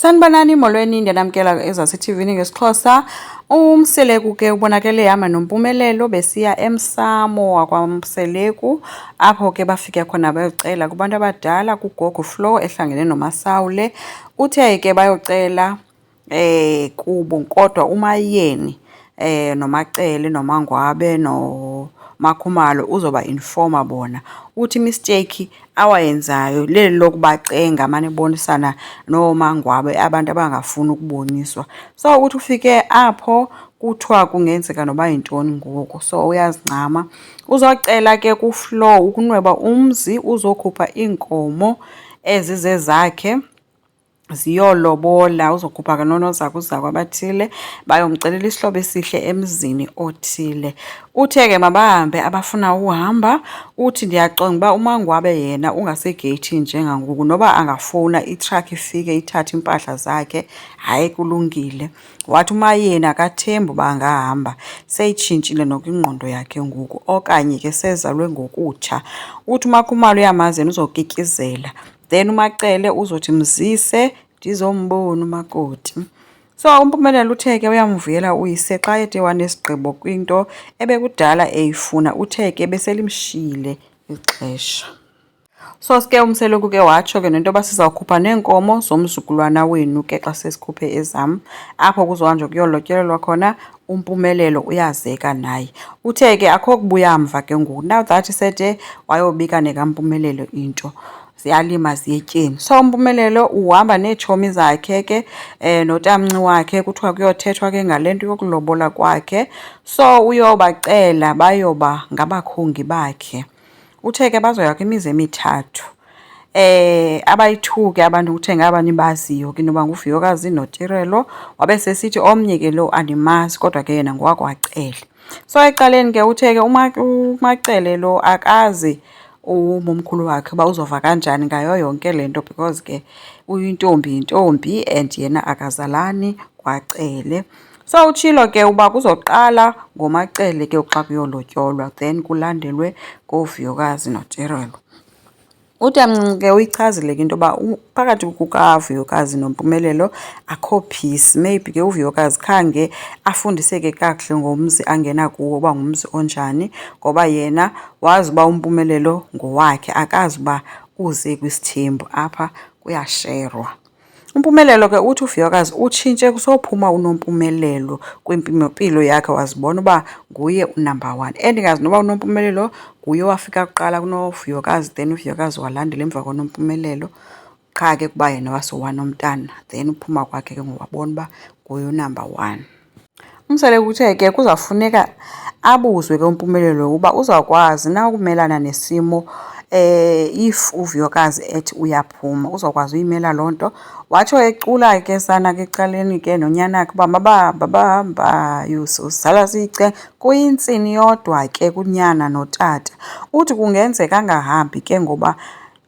Sanibonani molweni, ndiyanamkela ezaseTV-ni ngesiXhosa. UMseleku ke ubonakele ehamba noMpumelelo besiya emsamo wakwaMseleku, apho ke bafike khona bayocela kubantu abadala kugogo Flo ehlangene noMasawule. Uthe ke bayocela kubo kodwa uMayeni noMacele noMangwabe noMakhumalo uzoba informa bona. Uthi mistake awayenzayo leli lokubacenga amane bonisana noMangwabe abantu abangafuni ukuboniswa. So uthi ufike apho kuthiwa kungenzeka noba yintoni ngoku, so uyazincama. Uzocela ke kuFlo ukunweba umzi, uzokhupha iinkomo ezizezakhe ziyolobola, uzokhupha kanonozakuzaku abathile bayomcelela isihlobo esihle emzini othile. Uthe ke mabahambe abafuna uhamba. Uthi ndiyacinga uba uMangwabe yena ungasegeyithini njengangoku, noba angafowuna itrakhi ifike ithathe iimpahla zakhe, hayi kulungile. Wathi uMayeni akathembi uba angahamba, seyitshintshile nokwingqondo yakhe ngoku, okanye ke sezalwe ngokutsha. Uthi uMakhumalo uyamazi yena uzokikizela, then uMacele uzothi mzise ndizombona umakoti. So uMpumelelo uthe ke uyamvuyela uyise xa ethe wanesigqibo kwinto ebekudala eyifuna. Uthe ke beselimshiyile ixesha. So ke uMseleku ke watsho ke nento yoba sizawukhupha neenkomo zomzukulwana wenu ke xa sesikhuphe ezam, apho kuzohanjwa kuyolotyolelwa khona. uMpumelelo uyazeka naye. Uthe ke akho kubuya mva ke ngoku, now that sede wayobika nekaMpumelelo into ziyalima ziyetyeni. So uMpumelelo uhamba neetshomi zakhe ke notamnci wakhe, kuthiwa kuyothethwa ke ngale nto yokulobola kwakhe. So uyobacela bayoba ngabakhongi bakhe. Uthe ke bazoyakha imizi emithathu. Abayi-2 ke abantu uthe ngaba nibaziyo ke noba nguVuyokazi noTirelo, wabe sesithi omnye ke lo animazi kodwa ke yena ngowakwaCele. So ecaleni ke uthe ke uMacele lo akazi umomkhulu wakhe uba uzova kanjani ngayo yonke le nto, because ke uyintombi yintombi and yena akazalani kwaCele. So utshilo ke uba kuzoqala ngoMacele ke xa kuyolotyolwa, then kulandelwe ngoVuyokazi noTirelo. Utamncinci ke uyichazile ke into yoba phakathi kukaVuyokazi noMpumelelo akho peace. Maybe ke uVuyokazi khange afundiseke kakuhle ngomzi angena kuwo uba ngumzi onjani, ngoba yena wazi uba uMpumelelo ngowakhe, akazi uba uze kwisithembu apha kuyasherwa. uMpumelelo ke uthi uVuyokazi utshintshe kusophuma uNompumelelo kwimpilo yakhe, wazibona uba nguye unumber 1. Endingazi noba uNompumelelo nguye wafika kuqala kunoVuyokazi then uVuyokazi walandela emva koNompumelelo, qha ke kuba yena wasowanomntana then uphuma kwakhe ke ngowabona uba nguye unumber 1. uMseleku uthe ke kuzawufuneka abuzwe ke uMpumelelo uba uzawukwazi na ukumelana nesimo if uVuyokazi ethi uyaphuma, uzawukwazi uyimela loo nto. Watsho ecula ke sana ke ecaleni ke nonyanakhe uba mabahambayo sizala siyicenga, kuyintsini yodwa ke kunyana notata. Uthi kungenzeka angahambi ke ngoba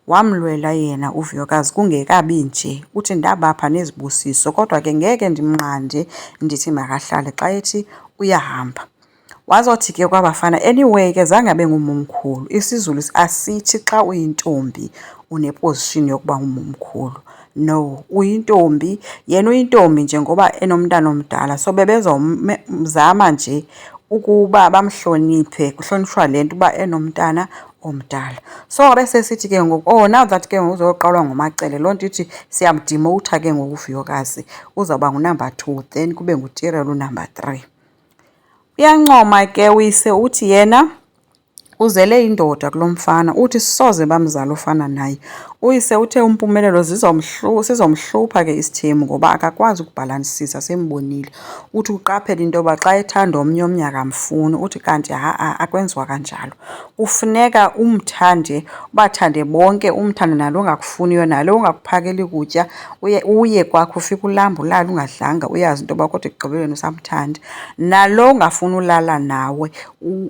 wamlwela yena uVuyokazi kungekabi nje. Uthi ndabapha nezibusiso kodwa ke ngeke ndimnqande ndithi makahlale xa ethi uyahamba. Wazothi ke kwabafana, anyway ke zange abe ngumomkhulu. IsiZulu asithi xa uyintombi uneposition yokuba ngumomkhulu. No, uyintombi, yena uyintombi nje ngoba enomntana omdala. So bebezomzama nje ukuba bamhloniphe, kuhlonitshwa le nto uba enomntana omdala. So wabe sesithi ke ngoku, oh now that ke ngoku uzoqalwa ngoMacele, loo nto ithi siyamdimowutha ke ngoku uVuyokazi, uzawuba ngunumber 2 then kube nguTirelo unumber 3. Uyancoma ke uyise, uthi yena uzele indoda kulo mfana, uthi soze bamzala ofana naye. Uyise uthe uMpumelelo sizomhlupha ke isithembu ngoba akakwazi ukubhalansisa, sembonile. Uthi uqaphela into yoba xa ethanda omnye akamfuni. Uthi kanti akwenziwa kanjalo, kufuneka umthande, ubathande bonke, umthande nalo ongakufuniyo nalo ongakuphakeli kutya, uye kwakho ufike ulamba ulala ungadlanga, uyazi into yoba kodwa ekugqibeleni usamthanda. Nalo ungafuni ulala nawe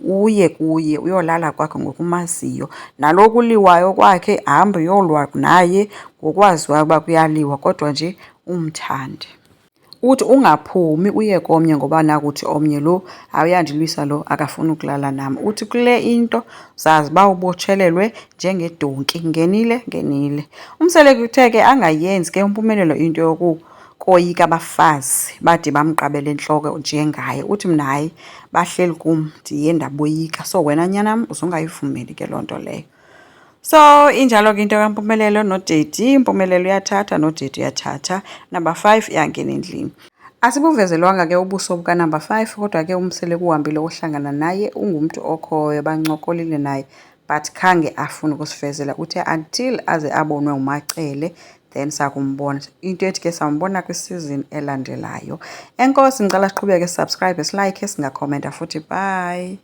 uye kuye uyolala kwakhe ngokumaziyo, nalo kuliwayo kwakhe hamba uyolwa naye ngokwaziwayo uba kuyaliwa kodwa nje umthande. Uthi ungaphumi uye komnye ngoba nakuthi omnye lo awuyandilwisa lo akafuni ukulala nam. Uthi kule into zazi uba ubotshelelwe njengedonki, ngenile. uMseleku uthe ke angayenzi ke uMpumelelo into koyika abafazi bade bamqabela entloko njengaye. Uthi mna hayi bahleli kum ndiye ndaboyika. So wena nyanam uzungayivumeli ke loo nto leyo. So injalo ke into kaMpumelelo noDedi. Impumelelo uyathatha noDedi uyathatha. Number 5 iyangena endlini. Asibuvezelwanga ke ubuso buka-number 5 kodwa ke umsele kuhambile wohlangana naye ungumntu okhoyo bancokolile naye but khange afune ukusivezela. Uthe until aze abonwe uMacele then sakumbona. Into ethi ke sawumbona kwisizini elandelayo. Enkosi ngicela siqhubeke subscribe, silike, singakhomenta futhi. Bye.